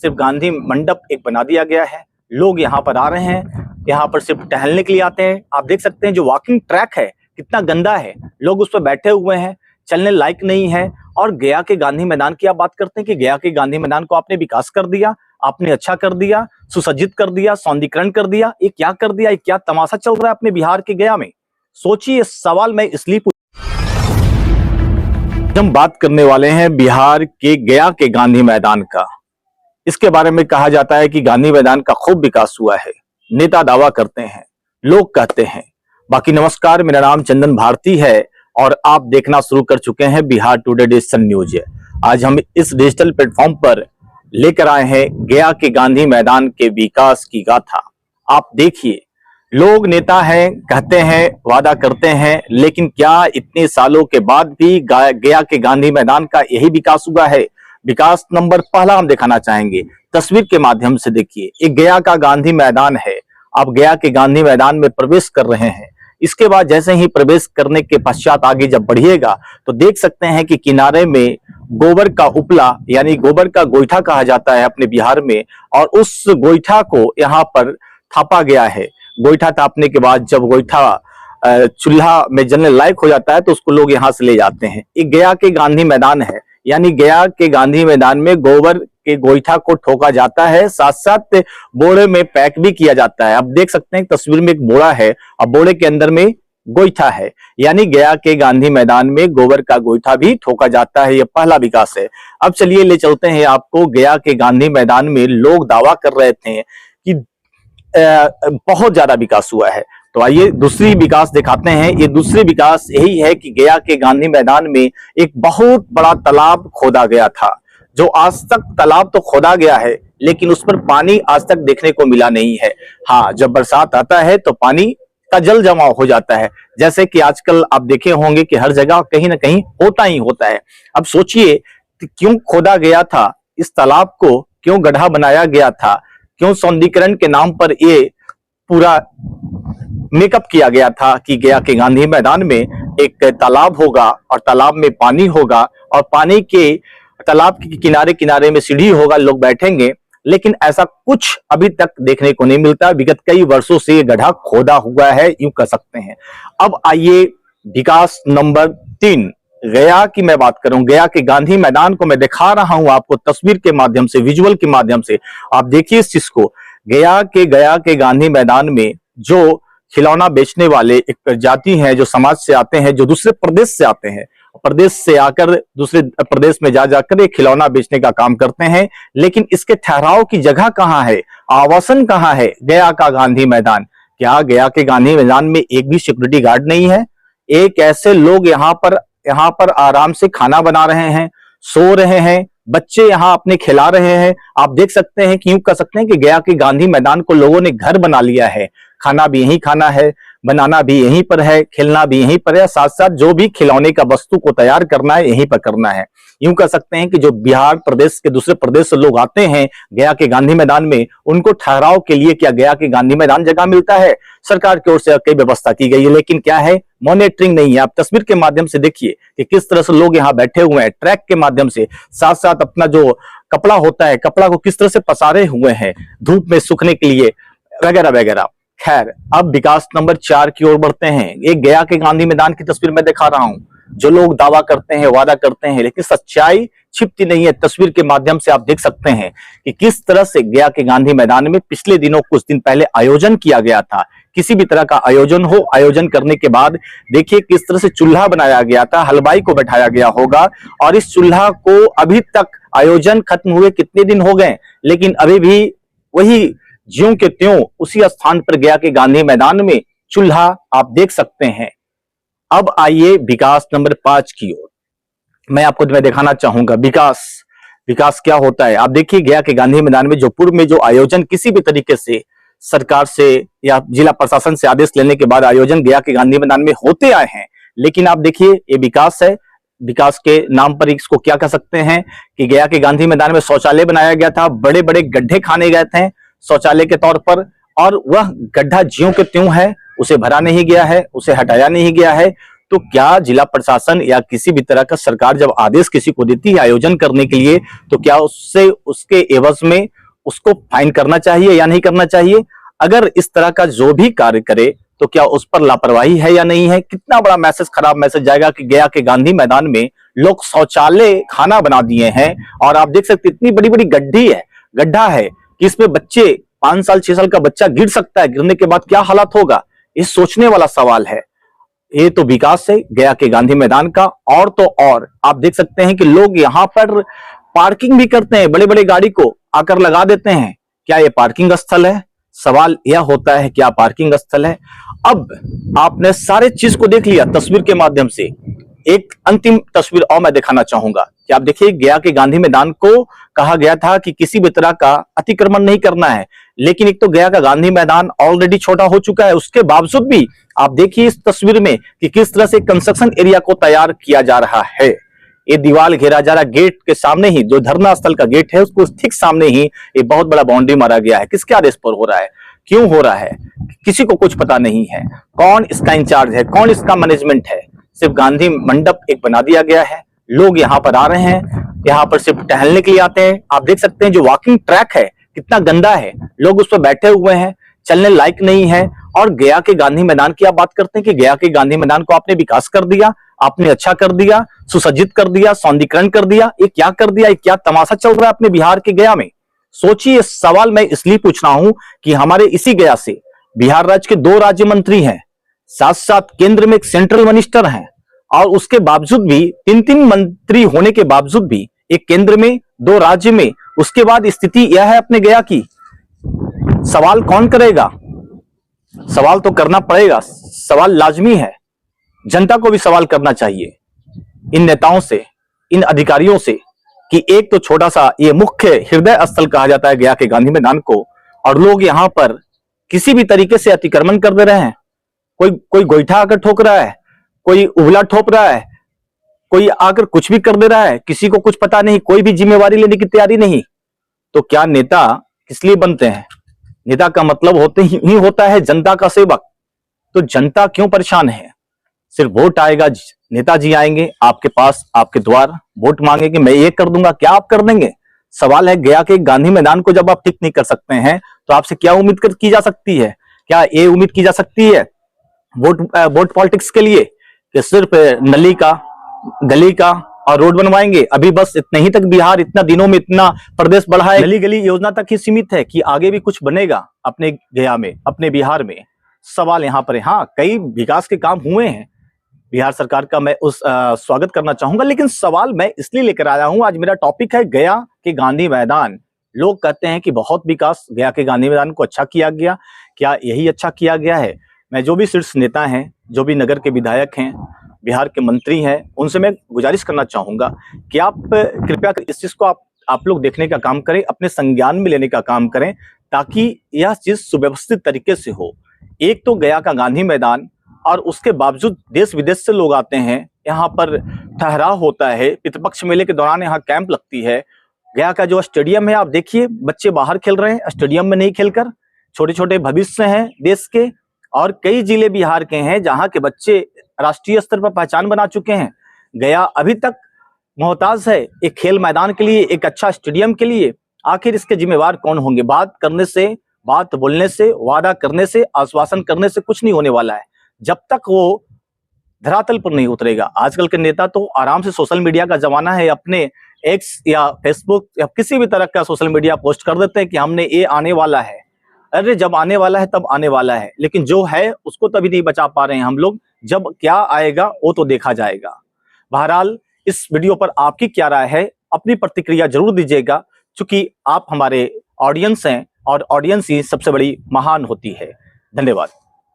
सिर्फ गांधी मंडप एक बना दिया गया है। लोग यहाँ पर आ रहे हैं, यहाँ पर सिर्फ टहलने के लिए आते हैं। आप देख सकते हैं जो वॉकिंग ट्रैक है कितना गंदा है, लोग उस पर बैठे हुए हैं, चलने लायक नहीं है। और गया के गांधी मैदान की आप बात करते हैं कि गया के गांधी मैदान को आपने विकास कर दिया, आपने अच्छा कर दिया, सुसज्जित कर दिया, सौंदर्यीकरण कर दिया। ये क्या कर दिया, ये क्या तमाशा चल रहा है अपने बिहार के गया में? सोचिए, सवाल मैं इसलिए हम बात करने वाले हैं बिहार के गया के गांधी मैदान का। इसके बारे में कहा जाता है कि गांधी मैदान का खूब विकास हुआ है, नेता दावा करते हैं, लोग कहते हैं। बाकी नमस्कार, मेरा नाम चंदन भारती है और आप देखना शुरू कर चुके हैं बिहार टुडे डिजिटल न्यूज। आज हम इस डिजिटल प्लेटफॉर्म पर लेकर आए हैं गया के गांधी मैदान के विकास की गाथा। आप देखिए, लोग नेता हैं, कहते हैं, वादा करते हैं, लेकिन क्या इतने सालों के बाद भी गया के गांधी मैदान का यही विकास हुआ है? विकास नंबर पहला हम दिखाना चाहेंगे, तस्वीर के माध्यम से देखिए। एक गया का गांधी मैदान है। आप गया के गांधी मैदान में प्रवेश कर रहे हैं। इसके बाद जैसे ही प्रवेश करने के पश्चात आगे जब बढ़िएगा तो देख सकते हैं कि किनारे में गोबर का उपला यानी गोबर का गोईठा कहा जाता है अपने बिहार में, और उस गोईठा को यहाँ पर थापा गया है। गोईठा थापने के बाद जब गोईठा चूल्हा में जलने लायक हो जाता है तो उसको लोग यहाँ से ले जाते हैं। एक गया के गांधी मैदान है, यानी गया के गांधी मैदान में गोबर के गोईठा को ठोका जाता है, साथ साथ बोरे में पैक भी किया जाता है। आप देख सकते हैं तस्वीर में एक बोरा है और बोरे के अंदर में गोईठा है, यानी गया के गांधी मैदान में गोबर का गोईठा भी ठोका जाता है। यह पहला विकास है। अब चलिए ले चलते हैं आपको गया के गांधी मैदान में। लोग दावा कर रहे थे कि बहुत ज्यादा विकास हुआ है, तो आइए दूसरी विकास दिखाते हैं। ये दूसरी विकास यही है कि गया के गांधी मैदान में एक बहुत बड़ा तालाब खोदा गया था, जो आज तक तालाब तो खोदा गया है लेकिन उस पर पानी आज तक देखने को मिला नहीं है। हाँ, जब बरसात आता है तो पानी का जल जमाव हो जाता है, जैसे कि आजकल आप देखे होंगे कि हर जगह कहीं ना कहीं होता ही होता है। अब सोचिए क्यों खोदा गया था इस तालाब को, क्यों गड्ढा बनाया गया था, क्यों सौंदर्यीकरण के नाम पर ये पूरा मेकअप किया गया था कि गया के गांधी मैदान में एक तालाब होगा और तालाब में पानी होगा और पानी के तालाब के किनारे किनारे में सीढ़ी होगा, लोग बैठेंगे। लेकिन ऐसा कुछ अभी तक देखने को नहीं मिलता। विगत कई वर्षों से ये गड्ढा खोदा हुआ है, यूं कह सकते हैं। अब आइए विकास नंबर 3, गया की मैं बात करूं। गया के गांधी मैदान को मैं दिखा रहा हूं आपको तस्वीर के माध्यम से, विजुअल के माध्यम से। आप देखिए इस चीज को। गया के गांधी मैदान में जो खिलौना बेचने वाले एक प्रजाति हैं, जो समाज से आते हैं, जो दूसरे प्रदेश से आते हैं, प्रदेश से आकर दूसरे प्रदेश में जा जाकर ये खिलौना बेचने का काम करते हैं। लेकिन इसके ठहराव की जगह कहाँ है, आवासन कहाँ है? गया का गांधी मैदान। क्या गया के गांधी मैदान में एक भी सिक्योरिटी गार्ड नहीं है? एक ऐसे लोग यहाँ पर आराम से खाना बना रहे हैं, सो रहे हैं, बच्चे यहाँ अपने खिला रहे हैं। आप देख सकते हैं कि यूं कह सकते हैं कि गया के गांधी मैदान को लोगों ने घर बना लिया है। खाना भी यहीं खाना है, बनाना भी यहीं पर है, खेलना भी यहीं पर है, साथ साथ जो भी खिलौने का वस्तु को तैयार करना है यहीं पर करना है। यूं कह सकते हैं कि जो बिहार प्रदेश के दूसरे प्रदेश से लोग आते हैं गया के गांधी मैदान में, उनको ठहराव के लिए क्या गया के गांधी मैदान जगह मिलता है? सरकार की ओर से कई व्यवस्था की गई है, लेकिन क्या है, मॉनिटरिंग नहीं है। आप तस्वीर के माध्यम से देखिए कि किस तरह से लोग यहाँ बैठे हुए हैं, ट्रैक के माध्यम से, साथ साथ अपना जो कपड़ा होता है, कपड़ा को किस तरह से पसारे हुए हैं धूप में सूखने के लिए, वगैरह वगैरह। खैर, अब विकास नंबर 4 की ओर बढ़ते हैं। एक गया के गांधी मैदान की तस्वीर मैं दिखा रहा हूं। जो लोग दावा करते हैं, वादा करते हैं, लेकिन सच्चाई छिपती नहीं है। तस्वीर के माध्यम से आप देख सकते हैं कि किस तरह से गया के गांधी मैदान में पिछले दिनों, कुछ दिन पहले आयोजन किया गया था। किसी भी तरह का आयोजन हो, आयोजन करने के बाद देखिए किस तरह से चूल्हा बनाया गया था, हलवाई को बैठाया गया होगा, और इस चूल्हा को अभी तक आयोजन खत्म हुए कितने दिन हो गए, लेकिन अभी भी वही ज्यों के त्यों उसी स्थान पर गया के गांधी मैदान में चूल्हा आप देख सकते हैं। अब आइए विकास नंबर 5 की ओर। मैं दिखाना चाहूंगा विकास क्या होता है। आप देखिए गया के गांधी मैदान में जो पूर्व में जो आयोजन किसी भी तरीके से सरकार से या जिला प्रशासन से आदेश लेने के बाद आयोजन गया के गांधी मैदान में होते आए हैं, लेकिन आप देखिए ये विकास है। विकास के नाम पर इसको क्या कह सकते हैं कि गया के गांधी मैदान में शौचालय बनाया गया था, बड़े बड़े गड्ढे खाने गए थे शौचालय के तौर पर, और वह गड्ढा ज्यों के त्यों है, उसे भरा नहीं गया है, उसे हटाया नहीं गया है। तो क्या जिला प्रशासन या किसी भी तरह का सरकार जब आदेश किसी को देती है आयोजन करने के लिए, तो क्या उससे उसके एवज में उसको फाइन करना चाहिए या नहीं करना चाहिए? अगर इस तरह का जो भी कार्य करे तो क्या उस पर लापरवाही है या नहीं है? कितना बड़ा मैसेज, खराब मैसेज जाएगा कि गया के गांधी मैदान में लोग शौचालय खाना बना दिए हैं और आप देख सकते इतनी बड़ी बड़ी गड्ढा है कि इसमें बच्चे 5 साल 6 साल का बच्चा गिर सकता है। गिरने के बाद क्या हालत होगा, ये सोचने वाला सवाल है। ये तो विकास है गया के गांधी मैदान का। और तो और आप देख सकते हैं कि लोग यहाँ पर पार्किंग भी करते हैं, बड़े बड़े गाड़ी को आकर लगा देते हैं। क्या ये पार्किंग स्थल है? सवाल यह होता है क्या पार्किंग स्थल है? अब आपने सारे चीज को देख लिया तस्वीर के माध्यम से। एक अंतिम तस्वीर और मैं दिखाना चाहूंगा कि आप देखिए गया के गांधी मैदान को कहा गया था कि किसी भी तरह का अतिक्रमण नहीं करना है, लेकिन एक तो गया का गांधी मैदान ऑलरेडी छोटा हो चुका है, उसके बावजूद भी आप देखिए इस तस्वीर में कि किस तरह से कंस्ट्रक्शन एरिया को तैयार किया जा रहा है। ये दीवार घेरा जा रहा, गेट के सामने ही जो धरना स्थल का गेट है उसको ठीक सामने ही ये बहुत बड़ा बाउंड्री मारा गया है। किसके आदेश पर हो रहा है, क्यों हो रहा है, किसी को कुछ पता नहीं है। कौन इसका इंचार्ज है, कौन इसका मैनेजमेंट है? सिर्फ गांधी मंडप एक बना दिया गया है, लोग यहाँ पर आ रहे हैं, यहाँ पर सिर्फ टहलने के लिए आते हैं। आप देख सकते हैं जो वॉकिंग ट्रैक है कितना गंदा है, लोग उस पर बैठे हुए हैं, चलने लायक नहीं है। और गया के गांधी मैदान की आप बात करते हैं कि गया के गांधी मैदान को आपने विकास कर दिया, आपने अच्छा कर दिया, सुसज्जित कर दिया, सौंदर्यीकरण कर दिया। ये क्या कर दिया, ये क्या तमाशा चल रहा है अपने बिहार के गया में? सोचिए। सवाल मैं इसलिए पूछ रहा हूं कि हमारे इसी गया से बिहार राज्य के 2 राज्य मंत्री हैं, साथ साथ केंद्र में एक सेंट्रल मिनिस्टर हैं, और उसके बावजूद भी 3-3 मंत्री होने के बावजूद भी एक केंद्र में 2 राज्य में, उसके बाद स्थिति यह है अपने गया की। सवाल कौन करेगा? सवाल तो करना पड़ेगा, सवाल लाजमी है। जनता को भी सवाल करना चाहिए इन नेताओं से, इन अधिकारियों से कि एक तो छोटा सा ये मुख्य हृदय स्थल कहा जाता है गया के गांधी मैदान को, और लोग यहां पर किसी भी तरीके से अतिक्रमण कर दे रहे हैं। कोई गोईठा आकर ठोक रहा है, कोई उबला ठोक रहा है, कोई आकर कुछ भी कर दे रहा है, किसी को कुछ पता नहीं, कोई भी जिम्मेवारी लेने की तैयारी नहीं। तो क्या नेता किस लिए बनते हैं? नेता का मतलब होते ही होता है जनता का सेवक। तो जनता क्यों परेशान है? सिर्फ वोट आएगा, नेताजी आएंगे आपके पास, आपके द्वार, वोट मांगेंगे, मैं ये कर दूंगा, क्या आप कर देंगे? सवाल है गया के गांधी मैदान को जब आप ठीक नहीं कर सकते हैं तो आपसे क्या उम्मीद की जा सकती है? क्या ये उम्मीद की जा सकती है वोट पॉलिटिक्स के लिए कि सिर्फ नली का, गली का और रोड बनवाएंगे? अभी बस इतने ही तक बिहार इतना दिनों में इतना प्रदेश बढ़ा है, गली गली योजना तक ही सीमित है कि आगे भी कुछ बनेगा अपने गया में, अपने बिहार में? सवाल यहाँ पर है। हाँ, कई विकास के काम हुए हैं बिहार सरकार का, मैं उस स्वागत करना चाहूंगा, लेकिन सवाल मैं इसलिए लेकर आया हूं, आज मेरा टॉपिक है गया के गांधी मैदान। लोग कहते हैं कि बहुत विकास गया के गांधी मैदान को अच्छा किया गया, क्या यही अच्छा किया गया है? मैं जो भी शीर्ष नेता हैं, जो भी नगर के विधायक हैं, बिहार के मंत्री हैं, उनसे मैं गुजारिश करना चाहूंगा कि आप कृपया इस चीज को आप लोग देखने का काम करें, अपने संज्ञान में लेने का काम करें, ताकि यह चीज सुव्यवस्थित तरीके से हो। एक तो गया का गांधी मैदान, और उसके बावजूद देश विदेश से लोग आते हैं, यहाँ पर ठहराव होता है, पितृपक्ष मेले के दौरान यहाँ कैंप लगती है। गया का जो स्टेडियम है आप देखिए, बच्चे बाहर खेल रहे हैं, स्टेडियम में नहीं खेलकर। छोटे छोटे भविष्य हैं देश के, और कई जिले बिहार के हैं जहाँ के बच्चे राष्ट्रीय स्तर पर पहचान बना चुके हैं। गया अभी तक मोहताज है एक खेल मैदान के लिए, एक अच्छा स्टेडियम के लिए। आखिर इसके जिम्मेवार कौन होंगे? बात करने से, बात बोलने से, वादा करने से, आश्वासन करने से कुछ नहीं होने वाला है जब तक वो धरातल पर नहीं उतरेगा। आजकल के नेता तो आराम से, सोशल मीडिया का जमाना है, अपने एक्स या फेसबुक या किसी भी तरह का सोशल मीडिया पोस्ट कर देते हैं कि हमने ये आने वाला है। अरे जब आने वाला है तब आने वाला है, लेकिन जो है उसको तभी नहीं बचा पा रहे हैं हम लोग। जब क्या आएगा वो तो देखा जाएगा। बहरहाल इस वीडियो पर आपकी क्या राय है, अपनी प्रतिक्रिया जरूर दीजिएगा, क्योंकि आप हमारे ऑडियंस हैं और ऑडियंस ही सबसे बड़ी महान होती है। धन्यवाद।